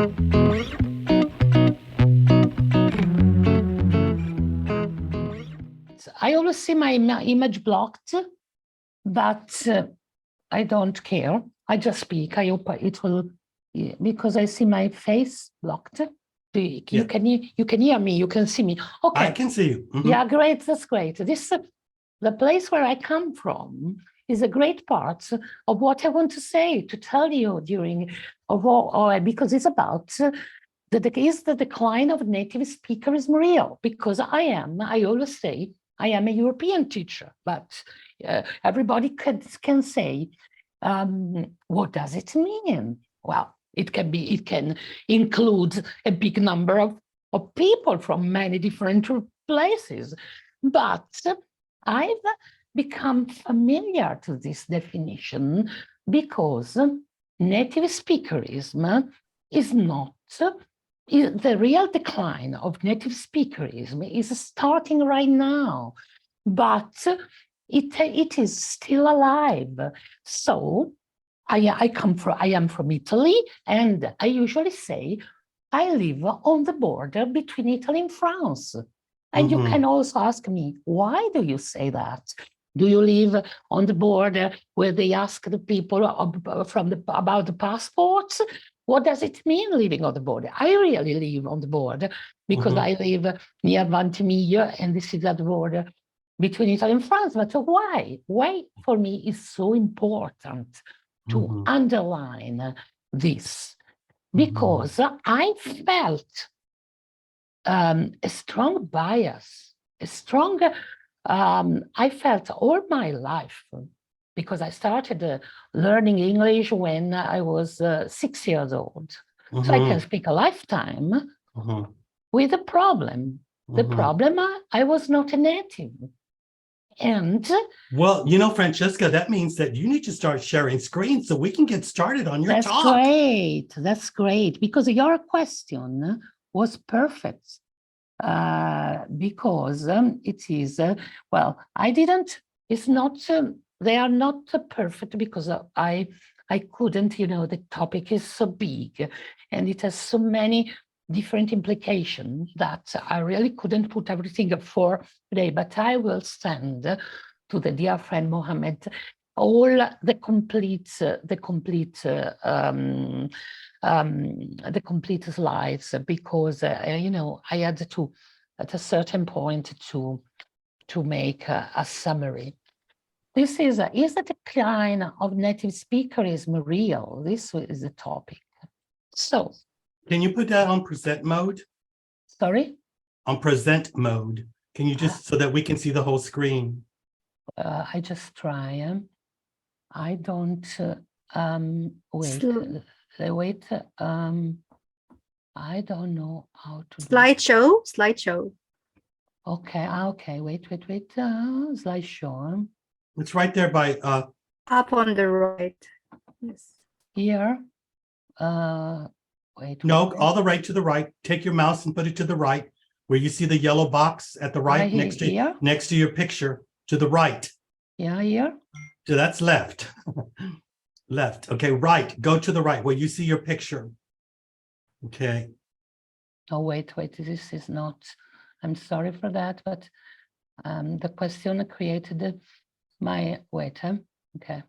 I always see my image blocked, but I don't care. I just speak. I hope it will, because I see my face blocked. You can hear me. You can see me. Okay. I can see you. Mm-hmm. Yeah, great. That's great. This the place where I come from is a great part of what I want to say, to tell you during, because it's about is the decline of native speakerism real? Because I always say, I am a European teacher, but everybody can say, what does it mean? Well, it can include a big number of people from many different places, but I've become familiar to this definition because native speakerism is not the real decline of native speakerism is starting right now, but it is still alive. So I am from Italy, and I usually say I live on the border between Italy and France. And you can also ask me, why do you say that? Do you live on the border where they ask the people about the passports? What does it mean living on the border? I really live on the border because I live near Ventimiglia, and this is at the border between Italy and France. But why? Why for me is so important to underline this? Because I felt a strong bias, I felt all my life, because I started learning English when I was 6 years old. So I can speak a lifetime with a problem. The problem, I was not a native. And well, you know, Francesca, that means that you need to start sharing screens so we can get started on your talk. Great. That's great, because your question was perfect. Because it is, well, it's not, they are not perfect because I couldn't, you know, the topic is so big and it has so many different implications that I really couldn't put everything for today, but I will send to the dear friend Mohammed all the complete slides, because you know, I had to at a certain point to make a summary. This is the decline of native speakerism real? This is the topic. So can you put that on present mode? Sorry? On present mode. Can you just, so that we can see the whole screen? I just try. I don't wait. Wait. I don't know how to slideshow. Okay. Okay. Wait. Slideshow. It's right there by up on the right. Yes. Here. Wait. No, all the right to the right. Take your mouse and put it to the right, where you see the yellow box at the right, next to your picture, to the right. Yeah, here. So that's left. Left. Okay, right. Go to the right where you see your picture. Okay. Oh, wait. This is not, I'm sorry for that, but the question created my, wait. Okay.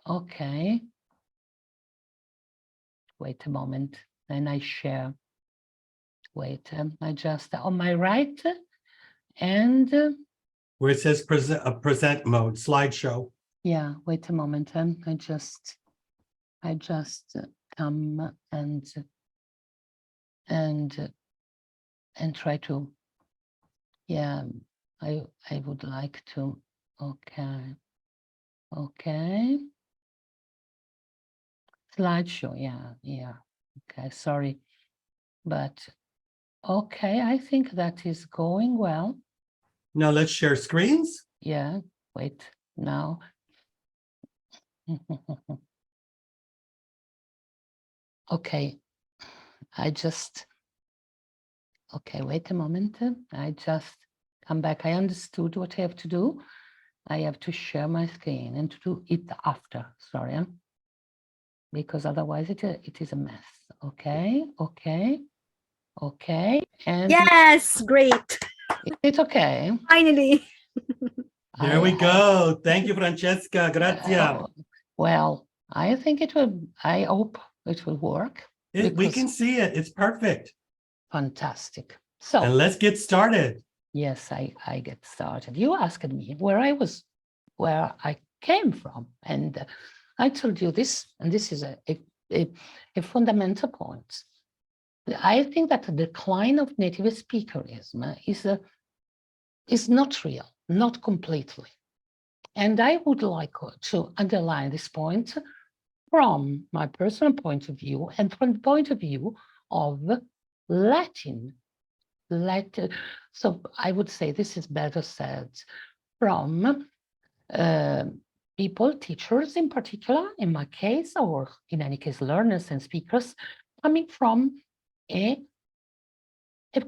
Okay. Wait a moment. Then I share. Wait, I just, on my right, and where it says present mode, slideshow. Yeah, wait a moment. I just come and try to, yeah, I would like to, okay. Slideshow, yeah, okay, sorry, but okay, I think that is going well. Now let's share screens. Yeah, wait, now. Okay, okay, wait a moment. I just come back. I understood what I have to do. I have to share my screen and to do it after, sorry. because otherwise it is a mess. Okay, okay, okay. And yes, great. it's okay. Finally. There we go. Thank you, Francesca. Grazie. Well, I think it will, I hope it will work. We can see it. It's perfect. Fantastic. So, and let's get started. Yes, I get started. You asked me where I came from, and I told you this, and this is a fundamental point. I think that the decline of native speakerism is not real, not completely. And I would like to underline this point from my personal point of view and from the point of view of Latin. So I would say this is better said from people, teachers in particular, in my case, or in any case, learners and speakers coming from a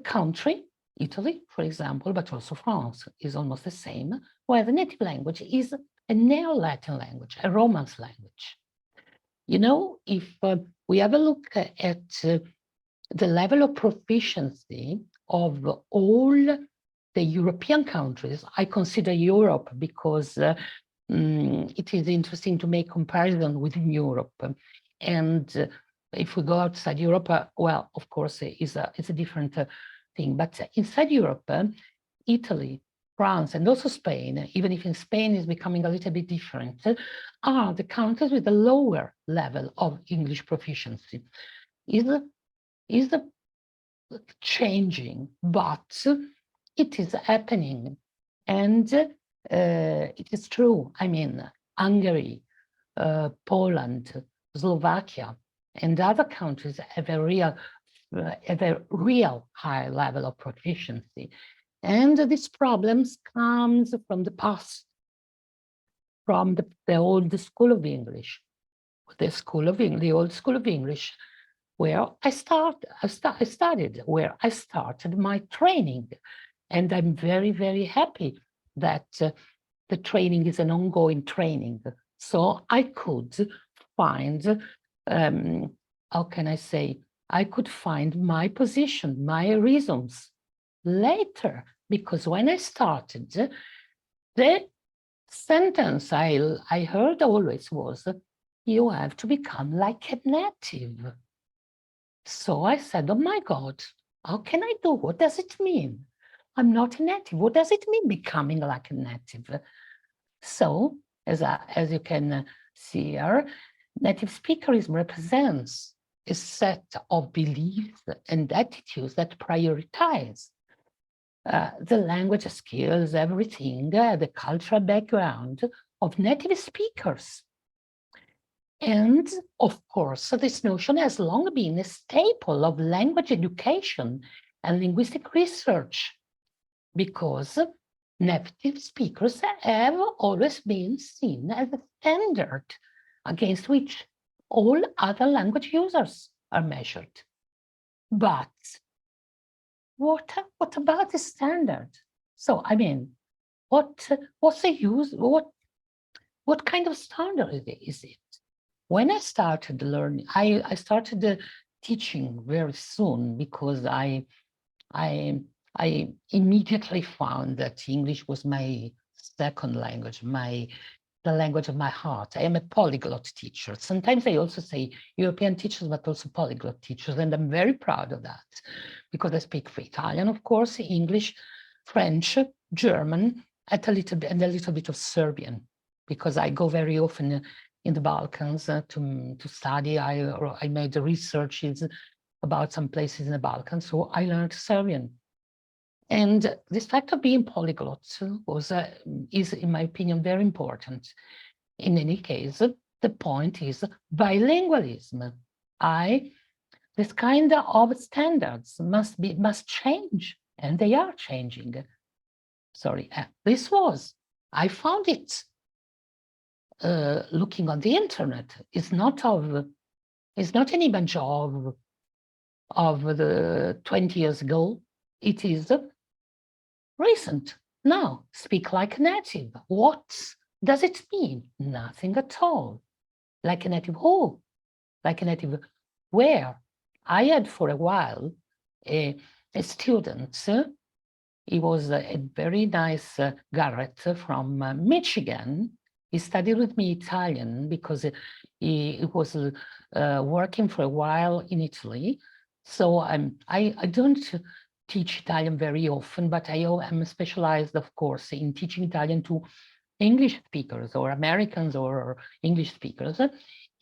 country, Italy, for example, but also France is almost the same, where the native language is a Neo-Latin language, a Romance language. You know, if we have a look at the level of proficiency of all the European countries, I consider Europe because it is interesting to make comparison within Europe. And if we go outside Europe, well, of course, it's a different thing. But inside Europe, Italy, France, and also Spain, even if in Spain is becoming a little bit different, are the countries with a lower level of English proficiency. Is changing, but it is happening. And it is true. I mean, Hungary, Poland, Slovakia, and other countries have a real high level of proficiency. And these problems comes from the past, from the old school of English, the old school of English, where I studied, where I started my training. And I'm very, very happy that the training is an ongoing training. So I could find, how can I say, I could find my position, my reasons later, because when I started, the sentence I heard always was, you have to become like a native. So I said, oh my God, how can I do? What does it mean? I'm not a native. What does it mean becoming like a native? So as you can see here, native speakerism represents a set of beliefs and attitudes that prioritize the language skills, everything, the cultural background of native speakers. And of course, this notion has long been a staple of language education and linguistic research, because native speakers have always been seen as a standard against which all other language users are measured. But what about the standard? So, I mean, what's the use? What kind of standard is it? When I started learning, I started teaching very soon, because I immediately found that English was my second language, the language of my heart. I am a polyglot teacher. Sometimes I also say European teachers, but also polyglot teachers, and I'm very proud of that, because I speak Italian, of course, English, French, German, and a little bit of Serbian, because I go very often in the Balkans to study. I made researches about some places in the Balkans, so I learned Serbian. And this fact of being polyglot is, in my opinion, very important. In any case, the point is bilingualism. This kind of standards must change, and they are changing. Sorry, I found it looking on the internet. It's not an image of the 20 years ago. It is recent. Now, speak like a native. What does it mean? Nothing at all. Like a native who? like a native, where I had for a while a student. He was a very nice Garrett from Michigan. He studied with me Italian because he was working for a while in Italy. So I don't teach Italian very often, but I am specialized, of course, in teaching Italian to English speakers or Americans or English speakers.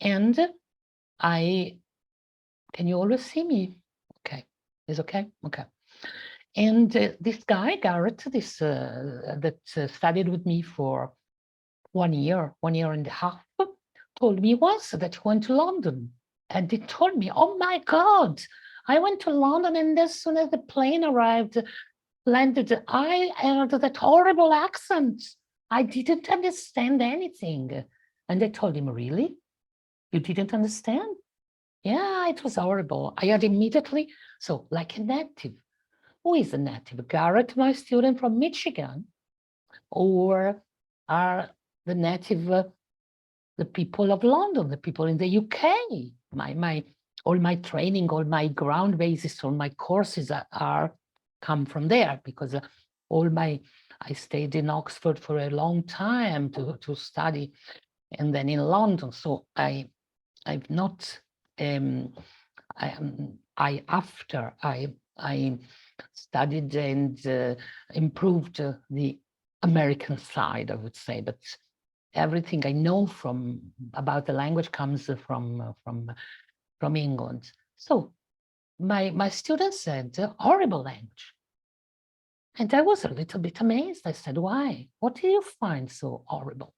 And can you always see me? Okay, is okay? Okay. And this guy, Garrett, that studied with me for 1 year and a half, told me once that he went to London. And he told me, oh my God, I went to London, and as soon as the plane landed, I heard that horrible accent. I didn't understand anything. And I told him, really? You didn't understand? Yeah, it was horrible. I had immediately, so like a native. Who is a native? Garrett, my student from Michigan, or are the native the people of London, the people in the UK? All my training, all my ground bases, all my courses come from there, because I stayed in Oxford for a long time to study, and then in London. So I've not after I studied and improved the American side, I would say, but everything I know about the language comes from England. So my students said, horrible language. And I was a little bit amazed. I said, why? What do you find so horrible?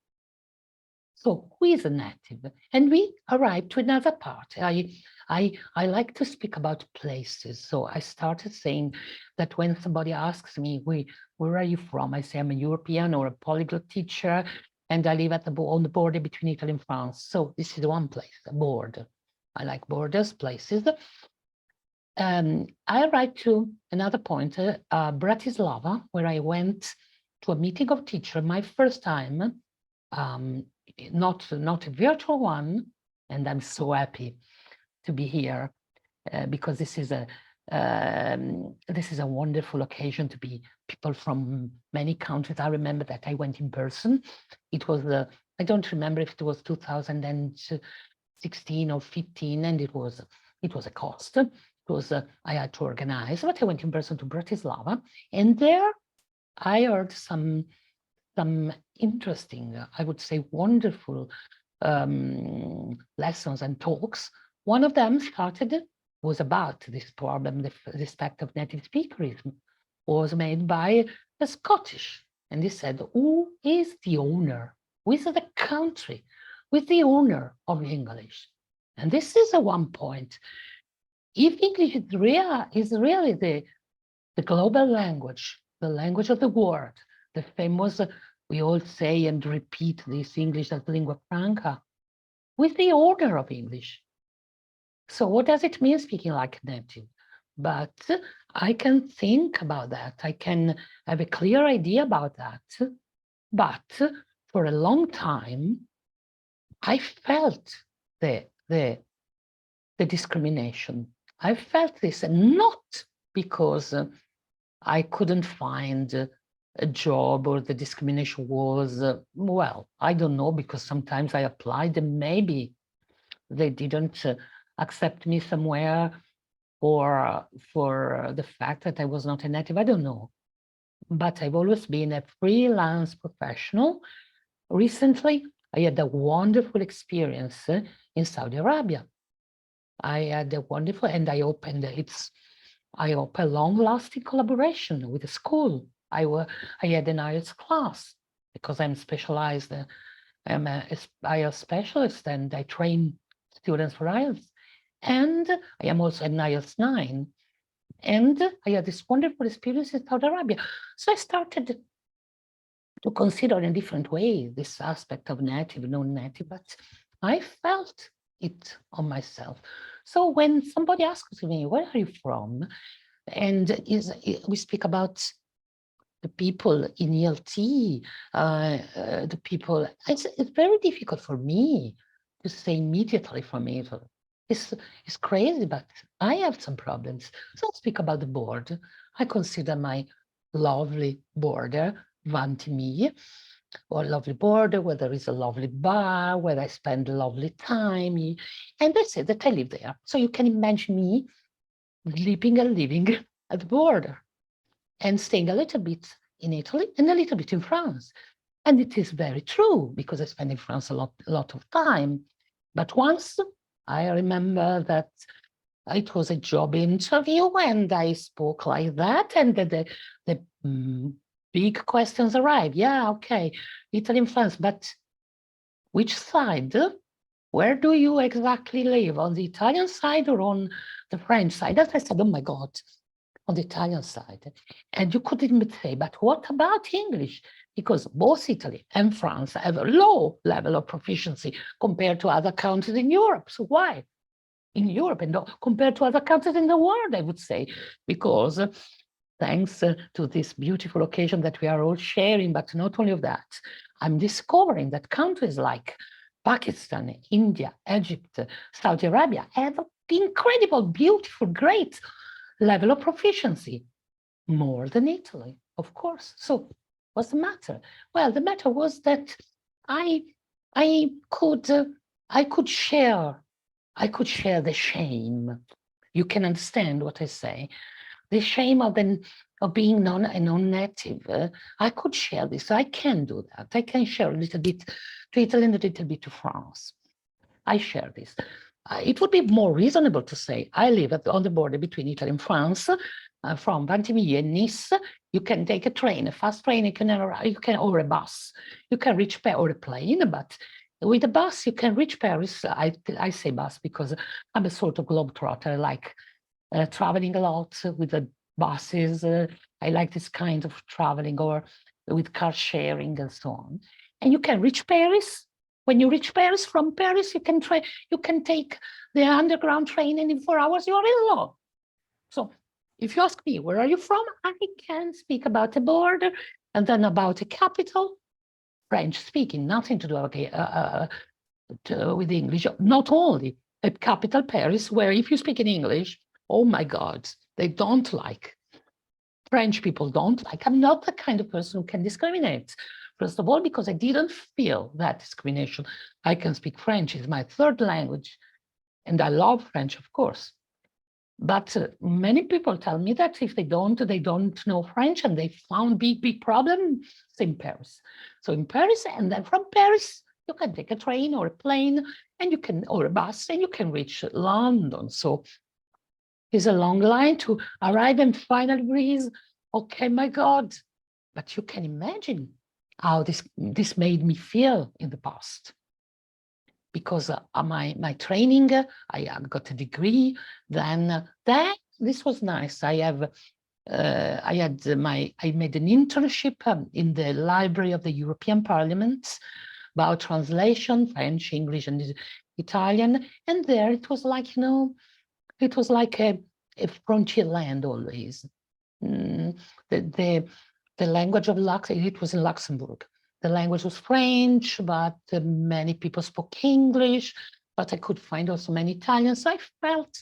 So who is a native? And we arrived to another part. I like to speak about places. So I started saying that when somebody asks me, where are you from? I say I'm a European or a polyglot teacher, and I live on the border between Italy and France. So this is one place, a border. I like borders, places. I arrived to another point, Bratislava, where I went to a meeting of teachers, my first time, not a virtual one, and I'm so happy to be here because this is a wonderful occasion to be people from many countries. I remember that I went in person. It was I don't remember if it was 2016 or 15, and it was a cost. It was I had to organize, but I went in person to Bratislava, and there I heard some interesting, I would say wonderful lessons and talks. One of them was about this problem, the aspect of native speakerism, was made by a Scottish. And he said, who is the owner? Who is the country with the owner of English? And this is one point. If English is really the global language, the language of the world, the famous, we all say and repeat this English as lingua franca, with the order of English. So what does it mean speaking like a native? But I can think about that. I can have a clear idea about that. But for a long time, I felt the discrimination. I felt this, and not because I couldn't find a job or the discrimination was, well, I don't know, because sometimes I applied and maybe they didn't accept me somewhere for the fact that I was not a native. I don't know. But I've always been a freelance professional. Recently, I had a wonderful experience in Saudi Arabia. I had a wonderful, and I hope a long-lasting collaboration with the school. I had an IELTS class because I'm specialized. I'm a IELTS specialist, and I train students for IELTS. And I am also an IELTS 9. And I had this wonderful experience in Saudi Arabia. So I started to consider in a different way this aspect of native, non-native, but I felt it on myself. So when somebody asks me, where are you from? And we speak about the people in ELT, the people, it's very difficult for me to say immediately from Italy. It's crazy, but I have some problems. So I'll speak about the board. I consider my lovely border, Vantimille, or lovely border, where there is a lovely bar, where I spend a lovely time. And that's it, that I live there. So you can imagine me living at the border and staying a little bit in Italy and a little bit in France. And it is very true, because I spend in France a lot of time. But once I remember that it was a job interview and I spoke like that, and the big questions arrived. Yeah, okay, Italy and France, but which side? Where do you exactly live? On the Italian side or on the French side? As I said, oh my God, on the Italian side. And you couldn't say, but what about English? Because both Italy and France have a low level of proficiency compared to other countries in Europe. So why? In Europe and compared to other countries in the world, I would say, because thanks to this beautiful occasion that we are all sharing, but not only of that, I'm discovering that countries like Pakistan, India, Egypt, Saudi Arabia have incredible, beautiful, great level of proficiency, more than Italy, of course. So what's the matter? Well, the matter was that I could share the shame. You can understand what I say. The shame of being a non-native. I could share this. I can do that. I can share a little bit to Italy and a little bit to France. I share this. It would be more reasonable to say I live on the border between Italy and France. From Ventimiglia and Nice, you can take a train, a fast train, or a bus. You can reach or a plane, but with a bus you can reach Paris. I say bus because I'm a sort of globetrotter. I like traveling a lot with the buses. I like this kind of traveling, or with car sharing and so on. And you can reach Paris. When you reach Paris, from Paris, you can take the underground train, and in 4 hours you are in Rome. So if you ask me, where are you from? I can speak about a border and then about a capital, French speaking, nothing to do with English. Not only a capital, Paris, where if you speak in English, oh my God, they don't like. French people don't like. I'm not the kind of person who can discriminate. First of all, because I didn't feel that discrimination. I can speak French, it's my third language, and I love French, of course. But many people tell me that if they don't know French, and they found big problems in Paris. So in Paris, and then from Paris, you can take a train or a plane, and or a bus, and you can reach London. So it's a long line to arrive and finally breathe. Okay, my God. But you can imagine how this made me feel in the past. Because my training, I got a degree. Then this was nice. I made an internship in the library of the European Parliament about translation, French, English, and Italian. And there it was like, it was like a frontier land always. The language of it was in Luxembourg. The language was French, but many people spoke English, but I could find also many Italians. So I felt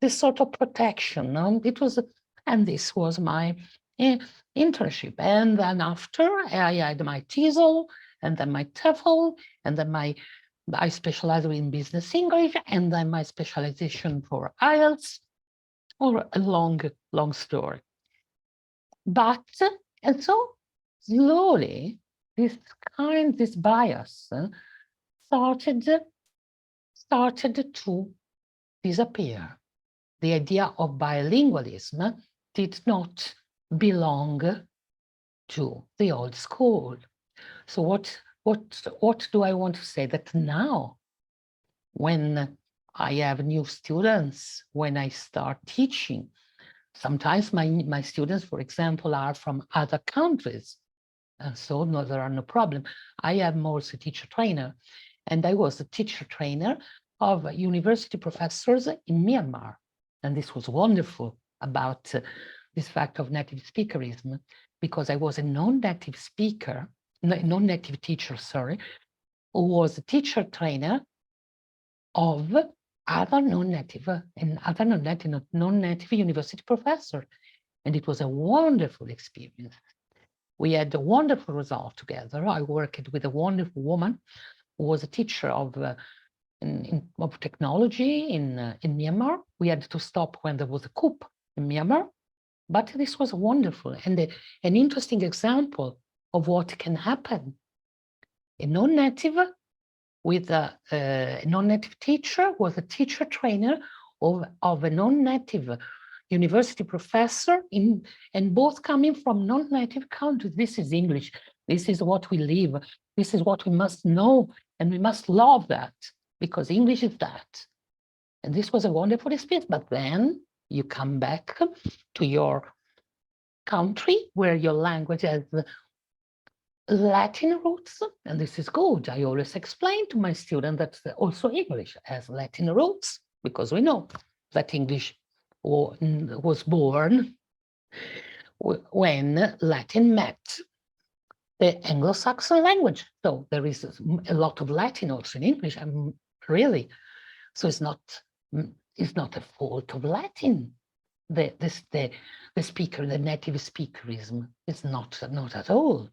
this sort of protection. And this was my internship. And then after, I had my TESOL, and then my TOEFL, and then I specialized in business English, and then my specialization for IELTS, or a long story. But, and so slowly, this bias started to disappear. The idea of bilingualism did not belong to the old school. So what do I want to say? That now, when I have new students, when I start teaching, sometimes my students, for example, are from other countries. And so no, there are no problem. I am also a teacher trainer, and I was a teacher trainer of university professors in Myanmar. And this was wonderful about this fact of native speakerism, because I was a non-native teacher, who was a teacher trainer of other non-native and other non-native university professor. And it was a wonderful experience. We had a wonderful result together. I worked with a wonderful woman who was a teacher of technology in Myanmar. We had to stop when there was a coup in Myanmar, but this was wonderful and an interesting example of what can happen. A non-native with a non-native teacher was a teacher trainer of a non-native university professor and both coming from non-native countries. This is English. This is what we live. This is what we must know, and we must love that because English is that. And this was a wonderful experience. But then you come back to your country where your language has Latin roots, and this is good. I always explain to my students that also English has Latin roots because we know that English was born when Latin met the Anglo-Saxon language. So there is a lot of Latin also in English. Really, so it's not a fault of Latin. The speaker, the native-speakerism is not at all.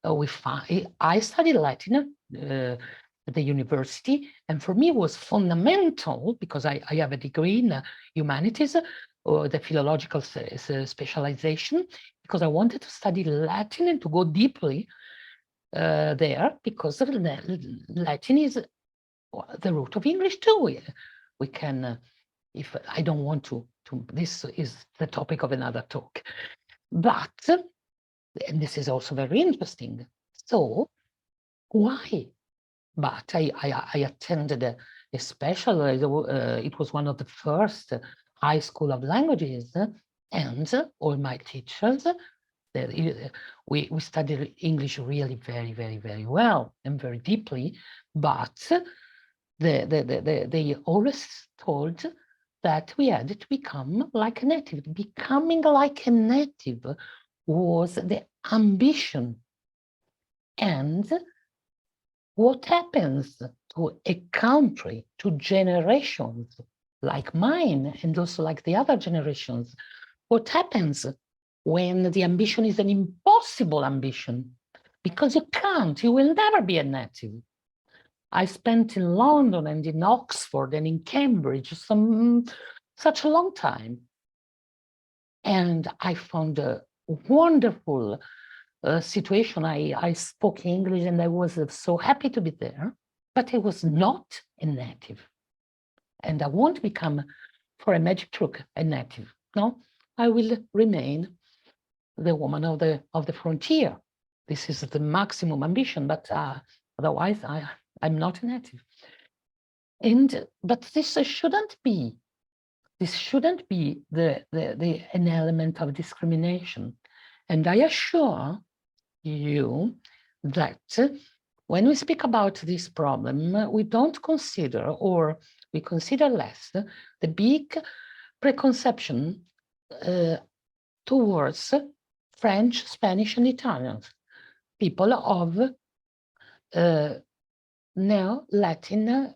I studied Latin at the university, and for me it was fundamental because I have a degree in humanities or the philological specialization, because I wanted to study Latin and to go deeply there, because Latin is the root of English too. We can, if I don't want to, this is the topic of another talk, but, and this is also very interesting. So why? But I attended a special, it was one of the first high school of languages, and all my teachers, we studied English really very, very, very well and very deeply, but they always told that we had to become like a native. Becoming like a native was the ambition. And what happens to a country, to generations like mine and also like the other generations? What happens when the ambition is an impossible ambition? Because you will never be a native. I spent in London and in Oxford and in Cambridge such a long time. And I found a wonderful situation. I spoke English and I was so happy to be there, but I was not a native. And I won't become, for a magic trick, a native. No, I will remain the woman of the frontier. This is the maximum ambition, but otherwise I'm not a native. But this shouldn't be an element of discrimination. And I assure you that when we speak about this problem, we don't consider, or we consider less, the big preconception towards French, Spanish, and Italians, people of Neo-Latin,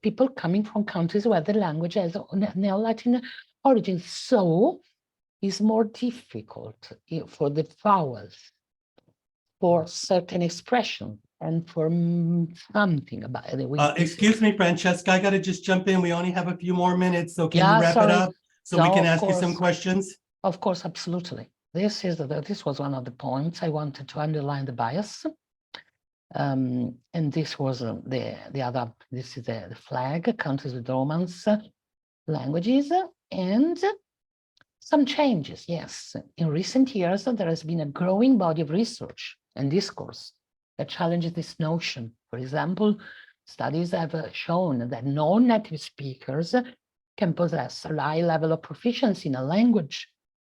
people coming from countries where the language has Neo-Latin origins. So it's more difficult for the vowels, for certain expression, and for something about it. Excuse me, Francesca, I got to just jump in. We only have a few more minutes, so can you wrap sorry. it up so we can ask you some questions? Of course, absolutely. This was one of the points I wanted to underline, the bias. And this was the other, this is the flag, countries with Romance languages, and some changes, yes. In recent years, there has been a growing body of research and discourse that challenges this notion. For example, studies have shown that non-native speakers can possess a high level of proficiency in a language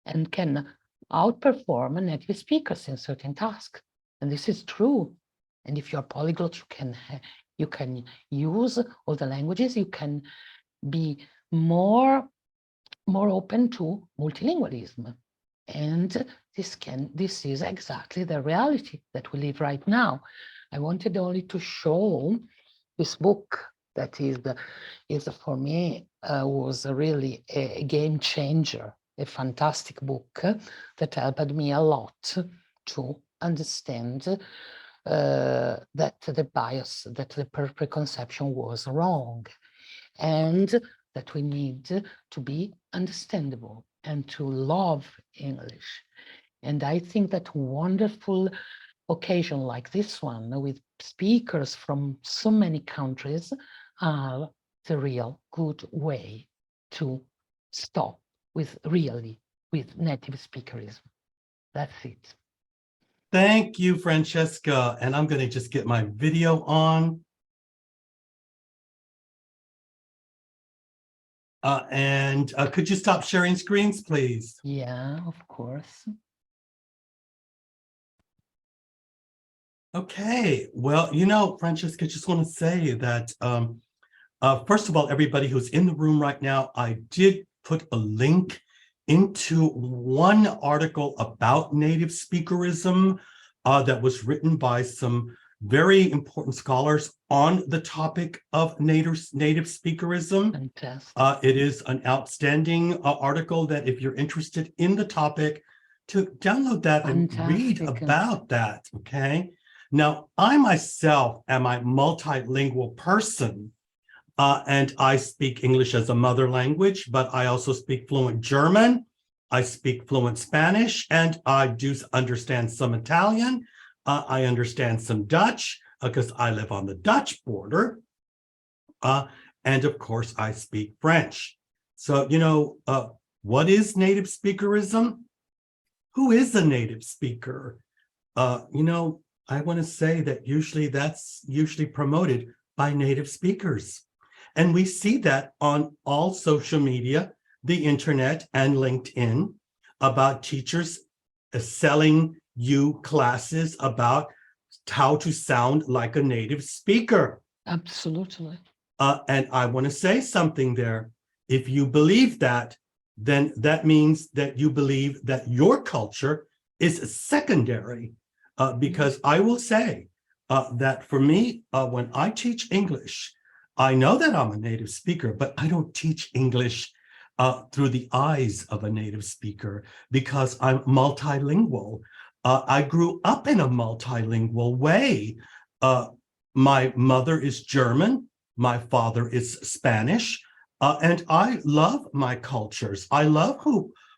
and can outperform native speakers in certain tasks. And this is true. And if you're polyglot, you can use all the languages. You can be more open to multilingualism. And this is exactly the reality that we live right now. I wanted only to show this book that is for me was really a game changer, a fantastic book that helped me a lot to understand that the bias, that the preconception was wrong, and that we need to be understandable and to love English. And I think that wonderful occasion like this one with speakers from so many countries are the real good way to stop with native speakerism. That's it. Thank you, Francesca. And I'm going to just get my video on. Could you stop sharing screens, please? Yeah, of course. Okay, well, you know, Francesca, just want to say that, first of all, everybody who's in the room right now, I did put a link into one article about native speakerism that was written by some very important scholars on the topic of native speakerism. Fantastic. It is an outstanding article that if you're interested in the topic, to download that and read about that, okay? Now, I myself am a multilingual person, and I speak English as a mother language, but I also speak fluent German. I speak fluent Spanish, and I do understand some Italian. I understand some Dutch because I live on the Dutch border. And of course, I speak French. So, you know, what is native speakerism? Who is a native speaker? You know, I want to say that that's usually promoted by native speakers. And we see that on all social media, the internet and LinkedIn, about teachers selling you classes about how to sound like a native speaker. Absolutely. And I want to say something there. If you believe that, then that means that you believe that your culture is secondary. Because I will say that for me, when I teach English, I know that I'm a native speaker, but I don't teach English through the eyes of a native speaker because I'm multilingual. I grew up in a multilingual way. My mother is German, my father is Spanish, and I love my cultures. I love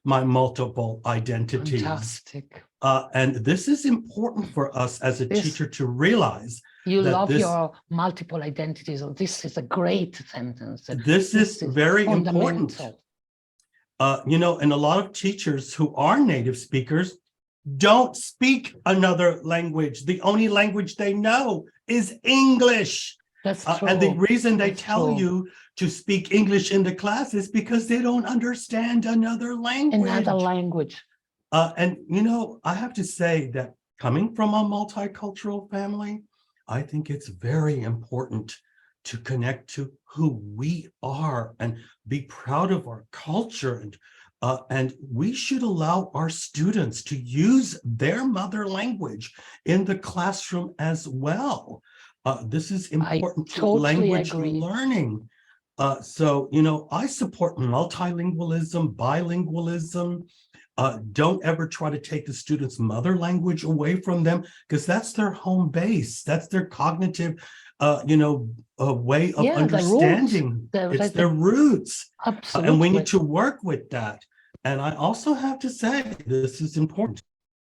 my multiple identities. Fantastic. And this is important for us as a teacher to realize. You love your multiple identities. This is a great sentence. This is very important. You know, and a lot of teachers who are native speakers don't speak another language. The only language they know is English. That's true. And the reason they tell you to speak English in the class is because they don't understand another language. And, you know, I have to say that coming from a multicultural family, I think it's very important to connect to who we are and be proud of our culture. And we should allow our students to use their mother language in the classroom as well. This is important to language learning. So, you know, I support multilingualism, bilingualism. Don't ever try to take the students' mother language away from them, because that's their home base. That's their cognitive, you know, way of understanding. It's their roots. Absolutely. And we need to work with that. And I also have to say, this is important,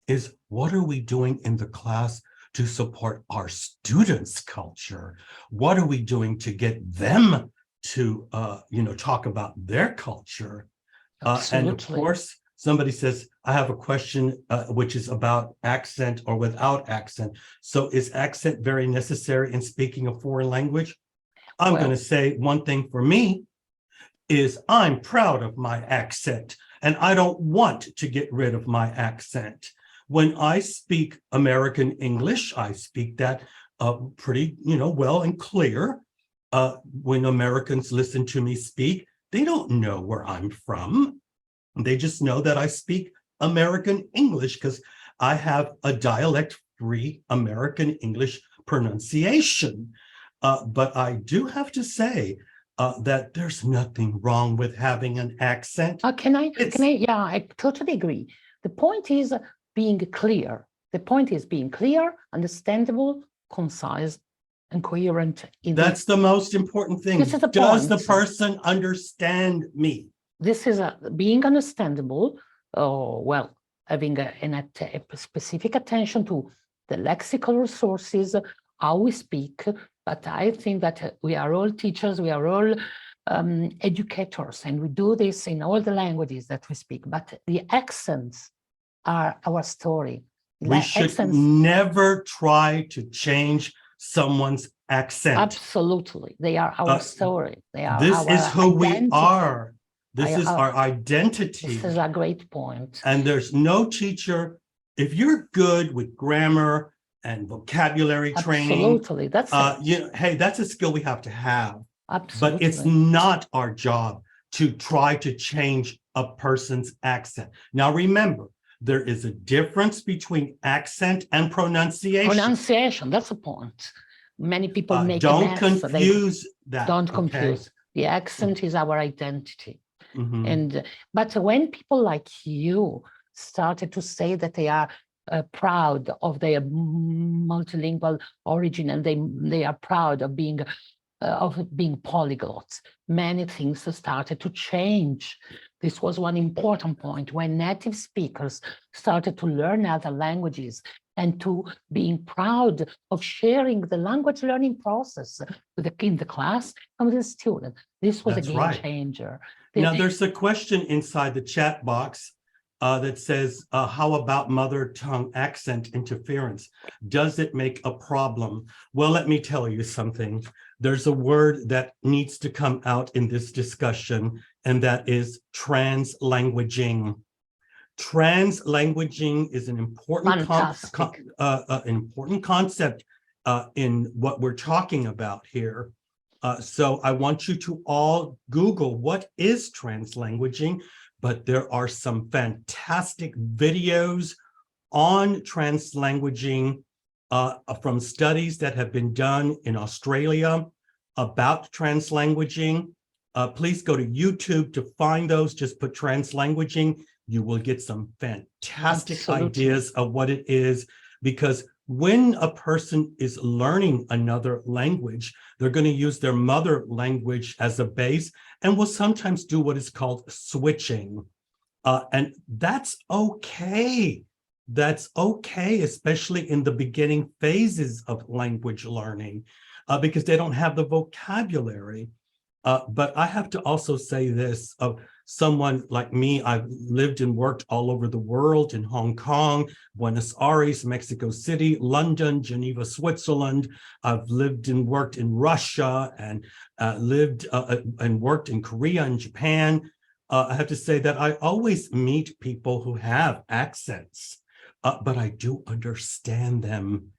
is what are we doing in the class to support our students' culture? What are we doing to get them to, you know, talk about their culture? And of course, somebody says, I have a question, which is about accent or without accent. So is accent very necessary in speaking a foreign language? I'm going to say one thing for me is I'm proud of my accent, and I don't want to get rid of my accent. When I speak American English, I speak that pretty, you know, well and clear. When Americans listen to me speak, they don't know where I'm from. They just know that I speak American English because I have a dialect-free American English pronunciation. But I do have to say that there's nothing wrong with having an accent. Yeah, I totally agree. The point is being clear. The point is being clear, understandable, concise, and coherent. That's the most important thing. This is the Does the point. person understand me? This is being understandable, well, having a specific attention to the lexical resources, how we speak. But I think that we are all teachers, we are all educators, and we do this in all the languages that we speak. But the accents are our story. We should never try to change someone's accent. Absolutely. They are our story. They are this our is who identity. we are. This is our identity. This is a great point. And there's no teacher, if you're good with grammar and vocabulary training, absolutely, that's hey, that's a skill we have to have. Absolutely. But it's not our job to try to change a person's accent. Now remember, there is a difference between accent and pronunciation. Pronunciation, that's a point. Many people make don't confuse that. Don't confuse. Okay? The accent is our identity. Mm-hmm. And but when people like you started to say that they are proud of their multilingual origin, and they are proud of being polyglots, many things started to change. This was one important point when native speakers started to learn other languages and to being proud of sharing the language learning process in the class and with the student. This was a game changer. Now there's a question inside the chat box that says, how about mother tongue accent interference? Does it make a problem? Well, let me tell you something. There's a word that needs to come out in this discussion, and that is translanguaging. Translanguaging is an important concept in what we're talking about here. So I want you to all Google what is translanguaging, but there are some fantastic videos on translanguaging from studies that have been done in Australia about translanguaging. Please go to YouTube to find those. Just put translanguaging. You will get some fantastic ideas of what it is, because when a person is learning another language, they're going to use their mother language as a base and will sometimes do what is called switching. And that's okay. That's okay, especially in the beginning phases of language learning, because they don't have the vocabulary. But I have to also say this, someone like me, I've lived and worked all over the world, in Hong Kong, Buenos Aires, Mexico City, London, Geneva, Switzerland. I've lived and worked in Russia, and lived and worked in Korea and Japan. I have to say that I always meet people who have accents, but I do understand them.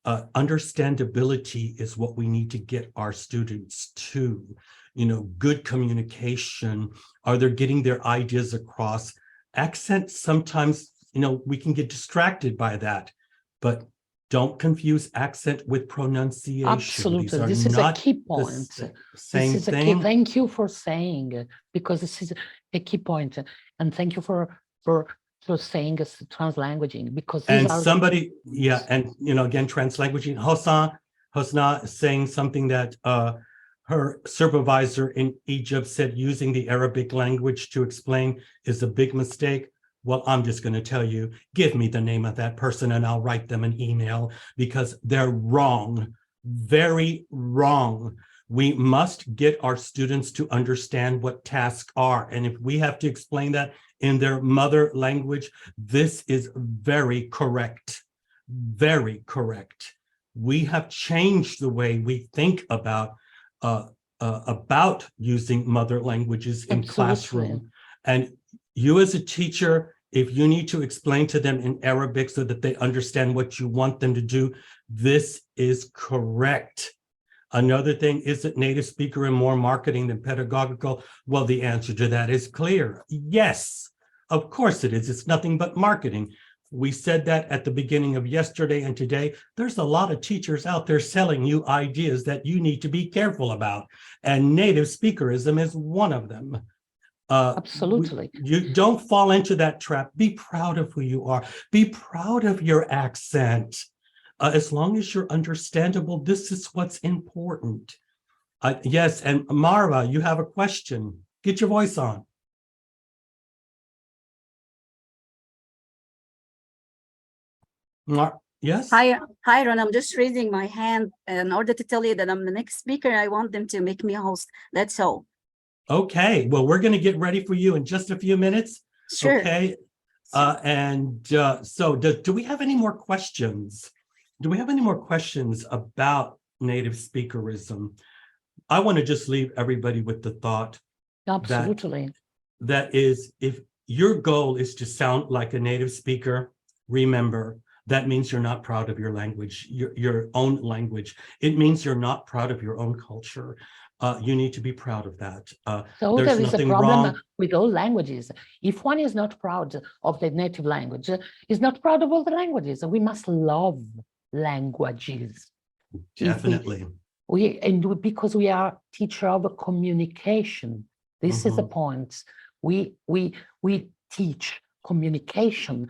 Understandability is what we need to get our students to. You know, good communication. Are they getting their ideas across? Accent, sometimes, you know, we can get distracted by that, but don't confuse accent with pronunciation. Absolutely, this is a key point. Same thing. Thank you for saying it, because this is a key point, and thank you for saying translanguaging, because and somebody, yeah, and you know, again, translanguaging. Hosna is saying something that her supervisor in Egypt said using the Arabic language to explain is a big mistake. Well, I'm just going to tell you, give me the name of that person and I'll write them an email, because they're wrong, very wrong. We must get our students to understand what tasks are. And if we have to explain that in their mother language, this is very correct, very correct. We have changed the way we think about using mother languages in classroom. And you as a teacher, if you need to explain to them in Arabic so that they understand what you want them to do, this is correct. Another thing, is it native speaker and more marketing than pedagogical? Well, the answer to that is clear. Yes, of course it is. It's nothing but marketing. We said that at the beginning of yesterday and today. There's a lot of teachers out there selling you ideas that you need to be careful about. And native speakerism is one of them. Absolutely. You don't fall into that trap. Be proud of who you are. Be proud of your accent. As long as you're understandable, this is what's important. Yes, and Marva, you have a question. Get your voice on. Yes? Hi, Ron. I'm just raising my hand in order to tell you that I'm the next speaker. I want them to make me host. That's all. Okay, well, we're going to get ready for you in just a few minutes. Sure. Okay. So do we have any more questions? Do we have any more questions about native speakerism? I want to just leave everybody with the thought Absolutely. that is, if your goal is to sound like a native speaker, remember, that means you're not proud of your language, your own language. It means you're not proud of your own culture. You need to be proud of that. So there's there is a nothing problem wrong. with all languages. If one is not proud of the native language, is not proud of all the languages. We must love languages. Definitely. Because we are teacher of communication. This is the point. We teach communication.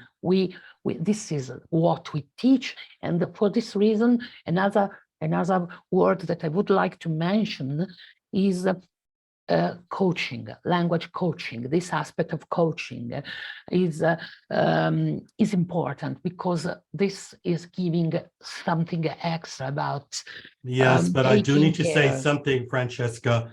This is what we teach, and for this reason, another word that I would like to mention is coaching, language coaching. This aspect of coaching is important, because this is giving something extra about. Yes, but I do need to say care. something, Francesca.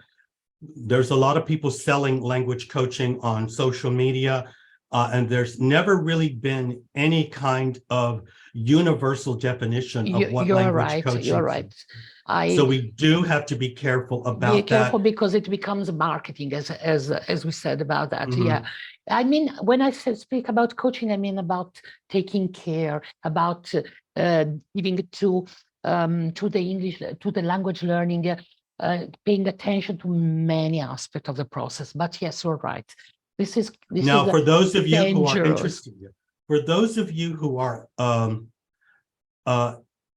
There's a lot of people selling language coaching on social media, and there's never really been any kind of universal definition of what language coaching is. You're right. So we do have to be careful about that. Be careful, because it becomes marketing, as we said about that. Yeah, I mean, when I speak about coaching, I mean about taking care, about giving to the English, to the language learning, paying attention to many aspects of the process. But yes, you're right. This is now, for those of you who are dangerous.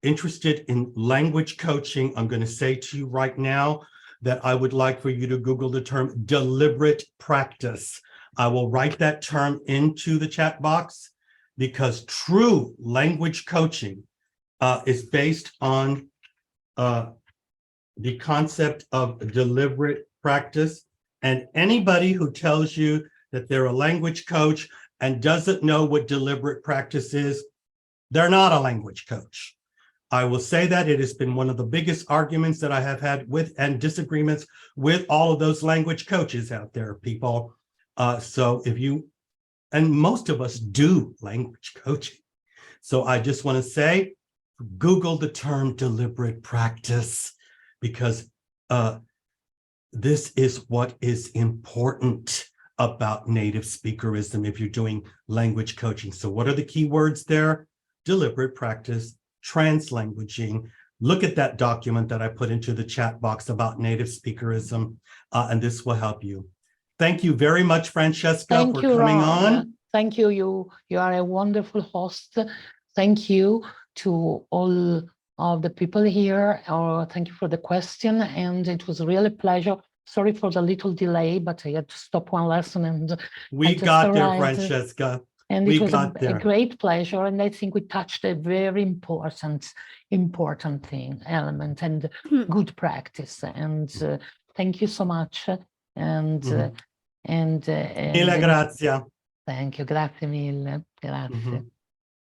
Interested in language coaching, I'm going to say to you right now that I would like for you to Google the term deliberate practice. I will write that term into the chat box, because true language coaching is based on the concept of deliberate practice. And anybody who tells you that they're a language coach and doesn't know what deliberate practice is, they're not a language coach. I will say that it has been one of the biggest arguments that I have had with, and disagreements with, all of those language coaches out there, people. So if you, and most of us do language coaching. So I just want to say, Google the term deliberate practice, because this is what is important about native speakerism if you're doing language coaching. So what are the key words there? Deliberate practice, translanguaging. Look at that document that I put into the chat box about native speakerism, and this will help you. Thank you very much, Francesca, for coming on. Thank you. You are a wonderful host. Thank you to all of the people here. Thank you for the question, and it was really a pleasure. Sorry for the little delay, but I had to stop one lesson, and we got there, Francesca. And it was a great pleasure, and I think we touched a very important element, and good practice. And thank you so much. And mille grazie. Thank you, grazie mille, grazie.